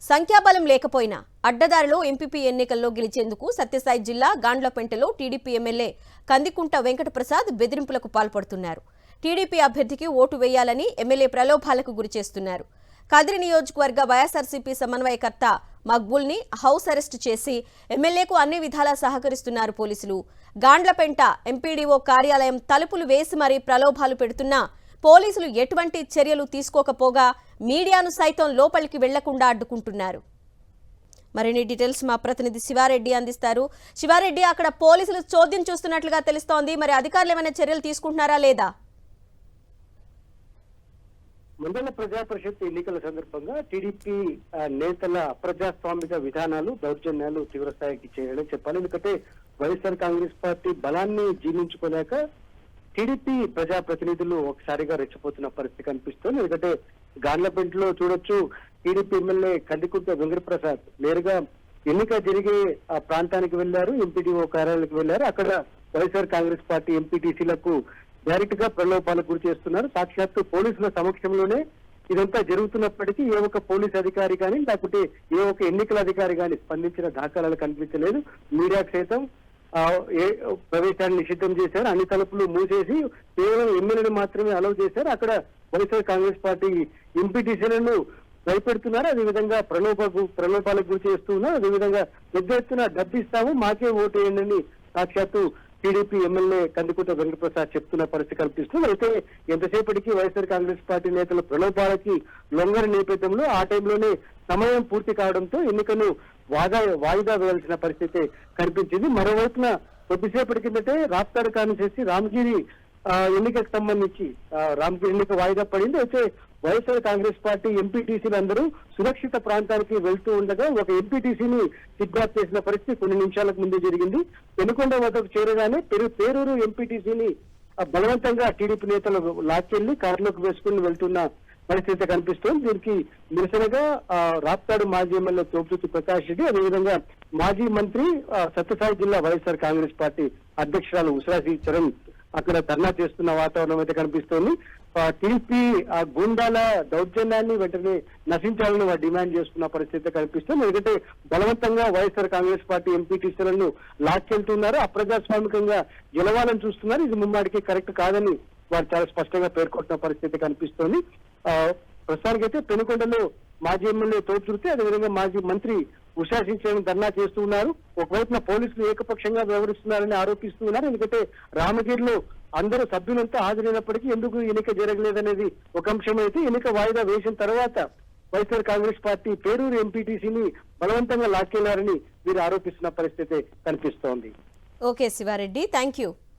సంఖ్యాబలం లేకపోయినా అడ్డదారిలో ఎంపీపీ ఎన్నికల్లో గెలిచేందుకు సత్యసాయి జిల్లా గాండ్లపెంటలో టీడీపీ ఎమ్మెల్యే కందికుంట వెంకటప్రసాద్ బెదిరింపులకు పాల్పడుతున్నారు. టీడీపీ అభ్యర్థికి ఓటు వేయాలని ఎమ్మెల్యే ప్రలోభాలకు గురిచేస్తున్నారు. కదిరి నియోజకవర్గ వైఎస్ఆర్సీపీ సమన్వయకర్త మక్బూల్ని హౌస్ అరెస్టు చేసి ఎమ్మెల్యేకు అన్ని విధాలా సహకరిస్తున్నారు పోలీసులు. గాండ్లపెంట ఎంపీడీఓ కార్యాలయం తలుపులు వేసి మరీ ప్రలోభాలు పెడుతున్నా పోలీసులు ఎటువంటి చర్యలు తీసుకోకపోగా మీడియాను సైతం లోపలికి వెళ్లకుండా అడ్డుకుంటున్నారు. మరిన్ని డీటెయిల్స్ మా ప్రతినిధి శివారెడ్డి అందిస్తారు. శివారెడ్డి, అక్కడ పోలీసులు చోద్యం చూస్తున్నట్లుగా తెలుస్తోంది. మరి అధికారులు ఏమైనా చర్యలు తీసుకుంటున్నారా లేదా? మండల ప్రజా పరిషత్ ఎన్నికల సందర్భంగా టీడీపీ నేతల అప్రజాస్వామిక విధానాలు, దౌర్జన్యాలు తీవ్రస్థాయికి చేయాలని చెప్పాలి. ఎందుకంటే వైఎస్ఆర్ కాంగ్రెస్ పార్టీ బలాన్ని జీర్ణించుకోలేక టీడీపీ ప్రజాప్రతినిధులు ఒకసారిగా రెచ్చిపోతున్న పరిస్థితి కనిపిస్తుంది. ఎందుకంటే గాండ్లపెంటలో చూడొచ్చు, టీడీపీ ఎమ్మెల్యే కందికుంట వెంకటప్రసాద్ నేరుగా ఎన్నిక జరిగే ఆ ప్రాంతానికి వెళ్లారు, ఎంపీడీఓ కార్యాలయానికి వెళ్లారు. అక్కడ వైఎస్ఆర్ కాంగ్రెస్ పార్టీ ఎంపీటీసీలకు డైరెక్ట్ గా ప్రలోభాలకు గురి చేస్తున్నారు. సాక్షాత్తు పోలీసుల సమక్షంలోనే ఇదంతా జరుగుతున్నప్పటికీ ఏ ఒక్క పోలీస్ అధికారి కానీ లేకపోతే ఏ ఒక్క ఎన్నికల అధికారి కానీ స్పందించిన దాఖలాలు కనిపించలేదు. మీడియాకు సైతం ప్రవేశాన్ని నిషిద్ధం చేశారు. అన్ని తలుపులు మూసేసి కేవలం ఎమ్మెల్యేలు మాత్రమే అలౌ చేశారు. అక్కడ వైఎస్ఆర్ కాంగ్రెస్ పార్టీ ఎంపీటీసీలను భయపెడుతున్నారు. అదేవిధంగా ప్రలోభాలకు గురి చేస్తున్నారు. అదేవిధంగా పెద్ద ఎత్తున డబ్బిస్తాము, మాకే ఓటు వేయండి సాక్షాత్తు టీడీపీ ఎమ్మెల్యే కందికుంట వెంకటప్రసాద్ చెప్తున్న పరిస్థితి కల్పిస్తుంది. అయితే ఎంతసేపటికి వైఎస్ఆర్ కాంగ్రెస్ పార్టీ నేతల ప్రలోభాలకి లొంగని నేపథ్యంలో ఆ టైంలోనే సమయం పూర్తి కావడంతో ఎన్నికను వాయిదా వేయాల్సిన పరిస్థితి కనిపించింది. మరోవైపున కొద్దిసేపటి కిందటే రాప్తాడు కాన్స్టిట్యూన్సీ రామగిరి ఎన్నికకు సంబంధించి రామగిరి ఎన్నిక వాయిదా పడింది. అయితే వైఎస్ఆర్ కాంగ్రెస్ పార్టీ ఎంపీటీసీలు అందరూ సురక్షిత ప్రాంతానికి వెళ్తూ ఉండగా ఒక ఎంపీటీసీని కిడ్నాప్ చేసిన పరిస్థితి కొన్ని నిమిషాలకు ముందే జరిగింది. పెనుకొండ వద్దకు చేరగానే పేరూరు ఎంపీటీసీని బలవంతంగా టీడీపీ నేతలు లాక్కెళ్లి కారులోకి వేసుకుని వెళ్తున్న పరిస్థితి కనిపిస్తోంది. దీనికి నిరసనగా రాప్తాడు మాజీ ఎమ్మెల్యే తోపుతుర్తి ప్రకాష్ రెడ్డి, అదేవిధంగా మాజీ మంత్రి సత్యసాయి జిల్లా వైఎస్ఆర్ కాంగ్రెస్ పార్టీ అధ్యక్షురాలు ఉషాశ్రీ చరణ్ అక్కడ ధర్నా చేస్తున్న వాతావరణం అయితే కనిపిస్తోంది. టీడీపీ ఆ గూండాల దౌర్జన్యాన్ని వెంటనే నశించాలని డిమాండ్ చేస్తున్న పరిస్థితి కనిపిస్తుంది. ఎందుకంటే బలవంతంగా వైఎస్ఆర్ కాంగ్రెస్ పార్టీ ఎంపీటీసీలను లాక్కెళ్తున్నారు, అప్రజాస్వామికంగా గెలవాలని చూస్తున్నారు. ఇది ముమ్మాడికి కరెక్ట్ కాదని వారు చాలా స్పష్టంగా పేర్కొంటున్న పరిస్థితి కనిపిస్తోంది. ప్రస్తుతానికైతే పెనుకొండలో మాజీ ఎమ్మెల్యే తోపుతుర్తి, అదేవిధంగా మాజీ మంత్రి ఉషాశ్రీ చరణ్ ధర్నా చేస్తూ ఉన్నారు. ఒకవైపున పోలీసులు ఏకపక్షంగా వ్యవహరిస్తున్నారని ఆరోపిస్తూ ఉన్నారు. ఎందుకంటే రామగిరిలో అందరూ సభ్యులంతా హాజరైనప్పటికీ ఎందుకు ఎన్నిక జరగలేదనేది ఒక అంశం అయితే, ఎన్నిక వాయిదా వేసిన తర్వాత వైఎస్ఆర్ కాంగ్రెస్ పార్టీ పేరూరు ఎంపీటీసీని బలవంతంగా లాక్కెళ్లారని వీరు ఆరోపిస్తున్న పరిస్థితి కనిపిస్తోంది. Okay Sivareddy, thank you.